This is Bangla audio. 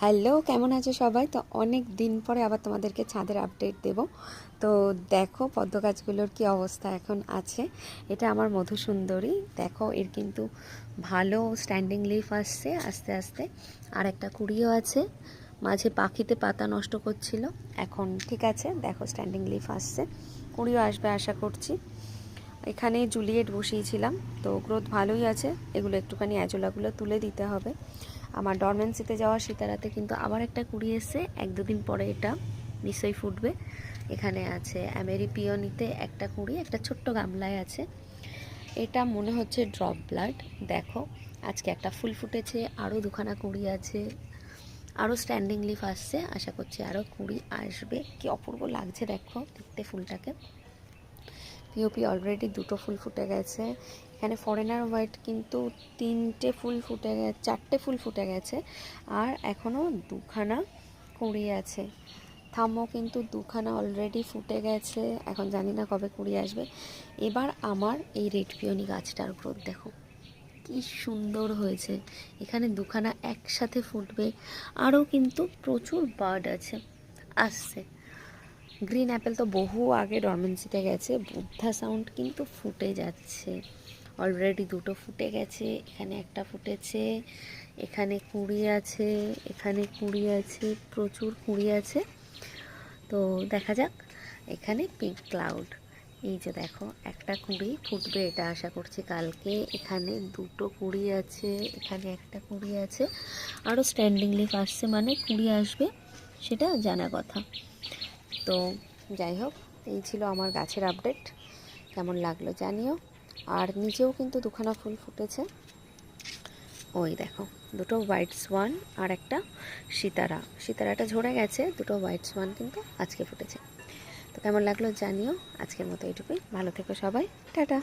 হ্যালো, কেমন আছো সবাই? তো অনেক দিন পরে আবার তোমাদেরকে ছাদের আপডেট দেব। তো দেখো পদ্ম গাছগুলোর কি অবস্থা এখন আছে। এটা আমার মধুসুন্দরী, দেখো এর কিন্তু ভালো স্ট্যান্ডিং লিফ আসছে আস্তে আস্তে, আর একটা কুড়িও আছে। মাঝে পাখিতে পাতা নষ্ট করছিল, এখন ঠিক আছে, দেখো স্ট্যান্ডিং লিফ আসছে, কুড়িও আসবে আশা করছি। এখানে জুলিয়েট বসিয়েছিলাম, তো গ্রোথ ভালোই আছে। এগুলো একটুখানি অ্যাজোলাগুলো তুলে দিতে হবে। আমার ডরমেন্সিতে যাওয়া সিতারাতে কিন্তু আবার একটা কুড়ি এসে, 1-2 দিন পরে এটা নিশ্চয়ই ফুটবে। এখানে আছে অ্যামেরি পিওনিতে একটা কুড়ি, একটা ছোট্ট গামলায় আছে। এটা মনে হচ্ছে ড্রপ ব্লাড। দেখো আজকে একটা ফুল ফুটেছে, আরও দুখানা কুড়ি আছে, আরও স্ট্যান্ডিং লিফ আসছে, আশা করছি আরও কুড়ি আসবে। কি অপূর্ব লাগছে দেখো দেখতে ফুলটাকে। পিওপি অলরেডি 2টো ফুল ফুটে গেছে। এখানে ফরেনার হোয়াইট কিন্তু 3টে ফুল ফুটে গেছে, 4টে ফুল ফুটে গেছে, আর এখনও দুখানা কুড়ি আছে। থামও কিন্তু দুখানা অলরেডি ফুটে গেছে, এখন জানি না কবে কুড়ি আসবে। এবার আমার এই রেড পিওনি গাছটার গ্রোথ দেখো কি সুন্দর হয়েছে। এখানে দুখানা একসাথে ফুটবে, আরও কিন্তু প্রচুর বার্ড আছে আসছে। গ্রিন অ্যাপেল তো বহু আগে ডরমেন্সিতে গেছে, বুদ্ধা সাউন্ড কিন্তু ফুটে যাচ্ছে, অলরেডি 2টো ফুটে গেছে। এখানে একটা ফুটেছে, এখানে কুড়ি আছে, এখানে কুড়ি আছে, প্রচুর কুড়ি আছে। তো দেখা যাক। এখানে পিঙ্ক ক্লাউড, এই যে দেখো একটা কুড়ি ফুটবে, এটা আশা করছি কালকে। এখানে 2টো কুড়ি আছে, এখানে একটা কুড়ি আছে, আরও স্ট্যান্ডিং লিফ আসছে, মানে কুড়ি আসবে সেটা জানা কথা। তো যাই হোক, এই ছিল আমার গাছের আপডেট। কেমন লাগলো জানিও। আর নিচেও কিন্তু দুখানা ফুল ফুটেছে, ওই দেখো 2টো হোয়াইট সোয়ান আর একটা সিতারাটা ঝরে গেছে, 2টো হোয়াইট সোয়ান কিন্তু আজকে ফুটেছে। তো কেমন লাগলো জানিও। আজকের মতো এইটুকুই, ভালো থেকো সবাই, টাটা।